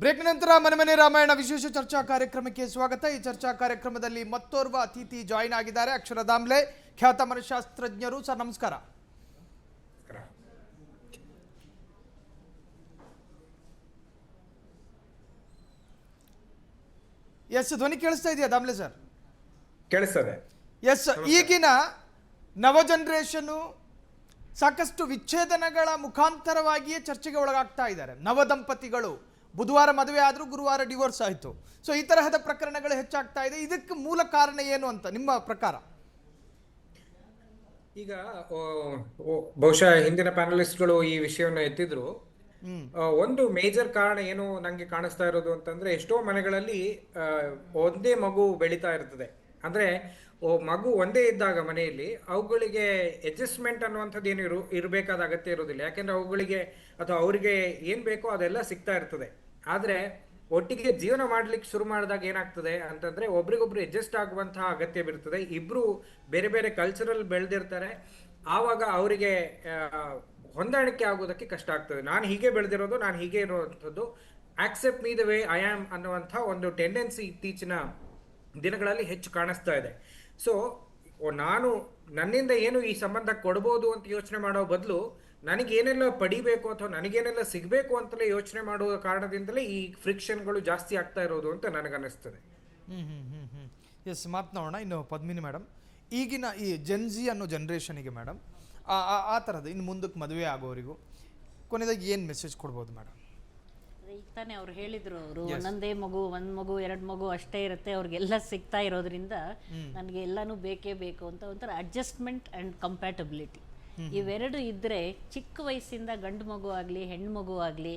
Break ನಂತರ ಮನೆ ರಾಮಾಯಣ ವಿಶೇಷ ಚರ್ಚಾ ಕಾರ್ಯಕ್ರಮಕ್ಕೆ ಸ್ವಾಗತ. ಈ ಚರ್ಚಾ ಕಾರ್ಯಕ್ರಮದಲ್ಲಿ ಮತ್ತೋರ್ವ ಅತಿಥಿ ಜಾಯಿನ್ ಆಗಿದ್ದಾರೆ. ಅಕ್ಷರ ದಾಮ್ಲೆ, ಖ್ಯಾತ ಮನಃಶಾಸ್ತ್ರಜ್ಞರು. ಸರ್ ನಮಸ್ಕಾರ. ಎಸ್, ಧ್ವನಿ ಕೇಳಿಸ್ತಾ ಇದೆಯಾ ದಾಮ್ಲೆ ಸರ್? ಕೇಳಿಸ್ತದೆ. ಎಸ್, ಈಗಿನ ನವ ಜನರೇಷನ್ ಸಾಕಷ್ಟು ವಿಚ್ಛೇದನಗಳ ಮುಖಾಂತರವಾಗಿಯೇ ಚರ್ಚೆಗೆ ಒಳಗಾಗ್ತಾ ಇದ್ದಾರೆ. ನವ ದಂಪತಿಗಳು ಬುಧವಾರ ಮದುವೆ ಆದರೂ ಗುರುವಾರ ಡಿವೋರ್ಸ್ ಆಯಿತು. ಸೊ ಈ ತರಹದ ಪ್ರಕರಣಗಳು ಹೆಚ್ಚಾಗ್ತಾ ಇದೆ. ಇದಕ್ಕೆ ಮೂಲ ಕಾರಣ ಏನು ಅಂತ ನಿಮ್ಮ ಪ್ರಕಾರ? ಈಗ ಬಹುಶಃ ಹಿಂದಿನ ಪ್ಯಾನಲಿಸ್ಟ್ಗಳು ಈ ವಿಷಯವನ್ನು ಎತ್ತಿದ್ರು. ಒಂದು ಮೇಜರ್ ಕಾರಣ ಏನು ನಂಗೆ ಕಾಣಿಸ್ತಾ ಇರೋದು ಅಂತಂದ್ರೆ, ಎಷ್ಟೋ ಮನೆಗಳಲ್ಲಿ ಒಂದೇ ಮಗು ಬೆಳೀತಾ ಇರ್ತದೆ. ಅಂದ್ರೆ ಮಗು ಒಂದೇ ಇದ್ದಾಗ ಮನೆಯಲ್ಲಿ ಅವುಗಳಿಗೆ ಅಡ್ಜಸ್ಟ್ಮೆಂಟ್ ಅನ್ನುವಂಥದ್ದು ಏನು ಇರಬೇಕಾದ ಅಗತ್ಯ ಇರೋದಿಲ್ಲ. ಯಾಕೆಂದ್ರೆ ಅವುಗಳಿಗೆ ಅಥವಾ ಅವರಿಗೆ ಏನ್ ಬೇಕೋ ಅದೆಲ್ಲ ಸಿಗ್ತಾ ಇರ್ತದೆ. ಆದ್ರೆ ಒಟ್ಟಿಗೆ ಜೀವನ ಮಾಡ್ಲಿಕ್ಕೆ ಶುರು ಮಾಡಿದಾಗ ಏನಾಗ್ತದೆ ಅಂತಂದ್ರೆ, ಒಬ್ರಿಗೊಬ್ರು ಅಡ್ಜಸ್ಟ್ ಆಗುವಂತಹ ಅಗತ್ಯ ಇರ್ತದೆ. ಇಬ್ರು ಬೇರೆ ಬೇರೆ ಕಲ್ಚರಲ್ ಬೆಳೆದಿರ್ತಾರೆ. ಆವಾಗ ಅವರಿಗೆ ಹೊಂದಾಣಿಕೆ ಆಗೋದಕ್ಕೆ ಕಷ್ಟ ಆಗ್ತದೆ. ನಾನು ಹೀಗೆ ಬೆಳೆದಿರೋದು, ನಾನು ಹೀಗೆ ಇರುವಂಥದ್ದು, accept me the way I am ಅನ್ನುವಂಥ ಒಂದು ಟೆಂಡೆನ್ಸಿ ಇತ್ತೀಚಿನ ದಿನಗಳಲ್ಲಿ ಹೆಚ್ಚು ಕಾಣಿಸ್ತಾ ಇದೆ. ಸೊ ನಾನು ನನ್ನಿಂದ ಏನು ಈ ಸಂಬಂಧ ಕೊಡ್ಬೋದು ಅಂತ ಯೋಚನೆ ಮಾಡೋ ಬದಲು, ನನಗೇನೆಲ್ಲ ಪಡಿಬೇಕು ಅಥವಾ ನನಗೇನೆಲ್ಲ ಸಿಗಬೇಕು ಅಂತಲೇ ಯೋಚನೆ ಮಾಡುವ ಕಾರಣದಿಂದಲೇ ಈ ಫ್ರಿಕ್ಷನ್ಗಳು ಜಾಸ್ತಿ ಆಗ್ತಾ ಇರೋದು ಅಂತ ನನಗನ್ನಿಸ್ತದೆ. ಎಸ್, ಮಾತನಾಡೋಣ. ಇನ್ನು ಪದ್ಮಿನಿ ಮೇಡಮ್, ಈಗಿನ ಈ ಜೆನ್ಜಿ ಅನ್ನೋ ಜನ್ರೇಷನಿಗೆ ಮೇಡಮ್, ಆ ಥರದ ಇನ್ನು ಮುಂದಕ್ಕೆ ಮದುವೆ ಆಗೋರಿಗೂ ಕೊನೆದಾಗಿ ಏನು ಮೆಸೇಜ್ ಕೊಡ್ಬೋದು ಮೇಡಮ್? ಈಗ ತಾನೇ ಅವ್ರು ಹೇಳಿದ್ರು, ಅವರು ಒಂದೊಂದೇ ಮಗು, ಒಂದು ಮಗು, ಎರಡು ಮಗು ಅಷ್ಟೇ ಇರುತ್ತೆ, ಅವ್ರಿಗೆಲ್ಲ ಸಿಗ್ತಾ ಇರೋದ್ರಿಂದ ನನಗೆ ಎಲ್ಲನೂ ಬೇಕೇ ಬೇಕು ಅಂತ ಒಂಥರ ಅಡ್ಜಸ್ಟ್ಮೆಂಟ್ ಆ್ಯಂಡ್ ಕಂಪ್ಯಾಟಬಿಲಿಟಿ ಇವೆರಡು ಇದ್ದರೆ, ಚಿಕ್ಕ ವಯಸ್ಸಿಂದ ಗಂಡು ಮಗು ಆಗಲಿ ಹೆಣ್ಣು ಮಗು ಆಗಲಿ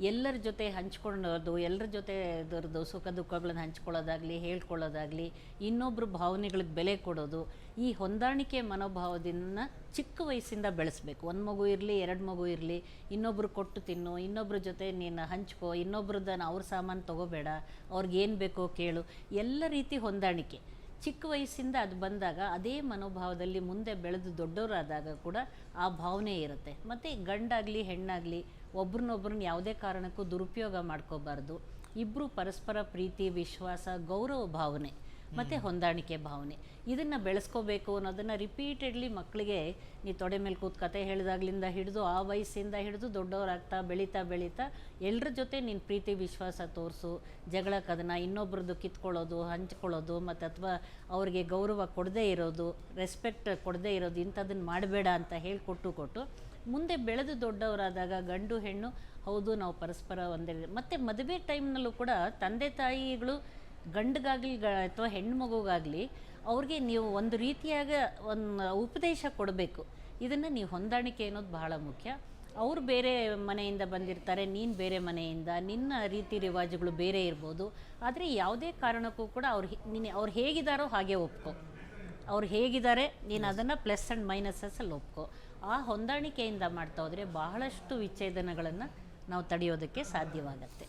ಎಲ್ಲರ ಜೊತೆ ಹಂಚ್ಕೊಳ್ಳೋದು, ಎಲ್ಲರ ಜೊತೆ ಅದರದ್ದು ಸುಖ ದುಃಖಗಳನ್ನು ಹಂಚ್ಕೊಳ್ಳೋದಾಗಲಿ, ಹೇಳ್ಕೊಳ್ಳೋದಾಗಲಿ, ಇನ್ನೊಬ್ಬರು ಭಾವನೆಗಳಿಗೆ ಬೆಲೆ ಕೊಡೋದು, ಈ ಹೊಂದಾಣಿಕೆ ಮನೋಭಾವದಿಂದ ಚಿಕ್ಕ ವಯಸ್ಸಿಂದ ಬೆಳೆಸಬೇಕು. ಒಂದು ಮಗು ಇರಲಿ, ಎರಡು ಮಗು ಇರಲಿ, ಇನ್ನೊಬ್ರು ಕೊಟ್ಟು ತಿನ್ನು, ಇನ್ನೊಬ್ಬರ ಜೊತೆ ನೀನು ಹಂಚ್ಕೋ, ಇನ್ನೊಬ್ರದ್ದನ್ನು ಅವ್ರ ಸಾಮಾನು ತೊಗೋಬೇಡ, ಅವ್ರಿಗೇನು ಬೇಕೋ ಕೇಳು, ಎಲ್ಲ ರೀತಿ ಹೊಂದಾಣಿಕೆ ಚಿಕ್ಕ ವಯಸ್ಸಿಂದ ಅದು ಬಂದಾಗ ಅದೇ ಮನೋಭಾವದಲ್ಲಿ ಮುಂದೆ ಬೆಳೆದು ದೊಡ್ಡವರಾದಾಗ ಕೂಡ ಆ ಭಾವನೆ ಇರುತ್ತೆ. ಮತ್ತು ಗಂಡಾಗಲಿ ಹೆಣ್ಣಾಗಲಿ ಒಬ್ರನ್ನೊಬ್ರನ್ನ ಯಾವುದೇ ಕಾರಣಕ್ಕೂ ದುರುಪಯೋಗ ಮಾಡ್ಕೋಬಾರ್ದು. ಇಬ್ಬರು ಪರಸ್ಪರ ಪ್ರೀತಿ, ವಿಶ್ವಾಸ, ಗೌರವ ಭಾವನೆ ಮತ್ತು ಹೊಂದಾಣಿಕೆ ಭಾವನೆ ಇದನ್ನು ಬೆಳೆಸ್ಕೋಬೇಕು ಅನ್ನೋದನ್ನು ರಿಪೀಟೆಡ್ಲಿ ಮಕ್ಕಳಿಗೆ ನೀ ತೊಡೆ ಮೇಲೆ ಕೂತ್ ಕತೆ ಹೇಳಿದಾಗ್ಲಿಂದ ಹಿಡಿದು ಆ ವಯಸ್ಸಿಂದ ಹಿಡಿದು ದೊಡ್ಡವರಾಗ್ತಾ ಬೆಳೀತಾ ಬೆಳೀತಾ ಎಲ್ಲರ ಜೊತೆ ನೀನು ಪ್ರೀತಿ ವಿಶ್ವಾಸ ತೋರಿಸು, ಜಗಳ ಕದನ, ಇನ್ನೊಬ್ರದ್ದು ಕಿತ್ಕೊಳ್ಳೋದು, ಹಂಚ್ಕೊಳ್ಳೋದು, ಮತ್ತು ಅಥವಾ ಅವ್ರಿಗೆ ಗೌರವ ಕೊಡದೇ ಇರೋದು, ರೆಸ್ಪೆಕ್ಟ್ ಕೊಡದೇ ಇರೋದು, ಇಂಥದ್ದನ್ನು ಮಾಡಬೇಡ ಅಂತ ಹೇಳಿಕೊಟ್ಟು ಮುಂದೆ ಬೆಳೆದು ದೊಡ್ಡವರಾದಾಗ ಗಂಡು ಹೆಣ್ಣು ಹೌದು ನಾವು ಪರಸ್ಪರ ಒಂದೇ. ಮತ್ತು ಮದುವೆ ಟೈಮ್ನಲ್ಲೂ ಕೂಡ ತಂದೆ ತಾಯಿಗಳು ಗಂಡಿಗಾಗಲಿ ಅಥವಾ ಹೆಣ್ಣು ಮಗುಗಾಗಲಿ ಅವ್ರಿಗೆ ನೀವು ಒಂದು ರೀತಿಯಾಗ ಒಂದು ಉಪದೇಶ ಕೊಡಬೇಕು. ಇದನ್ನು ನೀವು ಹೊಂದಾಣಿಕೆ ಅನ್ನೋದು ಬಹಳ ಮುಖ್ಯ. ಅವ್ರು ಬೇರೆ ಮನೆಯಿಂದ ಬಂದಿರ್ತಾರೆ, ನೀನು ಬೇರೆ ಮನೆಯಿಂದ, ನಿನ್ನ ರೀತಿ ರಿವಾಜುಗಳು ಬೇರೆ ಇರ್ಬೋದು. ಆದರೆ ಯಾವುದೇ ಕಾರಣಕ್ಕೂ ಕೂಡ ಅವ್ರು ಹೇಗಿದ್ದಾರೋ ಹಾಗೆ ಒಪ್ಕೊ. ಅವ್ರು ಹೇಗಿದ್ದಾರೆ ನೀನು ಅದನ್ನು ಪ್ಲಸ್ ಆ್ಯಂಡ್ ಮೈನಸಸ್ಸಲ್ಲಿ ಒಪ್ಕೊ. ಆ ಹೊಂದಾಣಿಕೆಯಿಂದ ಮಾಡ್ತಾ ಹೋದರೆ ಬಹಳಷ್ಟು ವಿಚ್ಛೇದನಗಳನ್ನು ನಾವು ತಡೆಯೋದಕ್ಕೆ ಸಾಧ್ಯವಾಗತ್ತೆ.